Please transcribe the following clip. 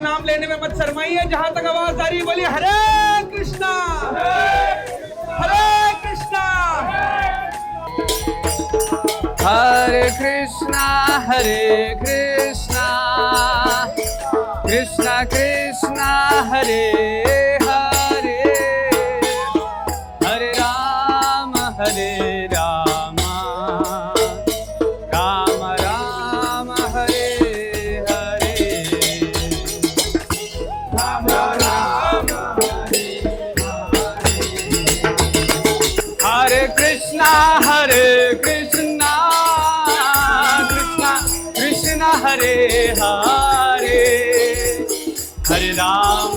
नाम लेने में मत शर्माइए। जहां तक आवाज आ रही बोलिए हरे कृष्णा हरे कृष्णा हरे कृष्णा कृष्णा कृष्णा हरे हरे हरे राम राम राम हरे हरे हरे कृष्णा कृष्णा कृष्णा हरे हरे हरे राम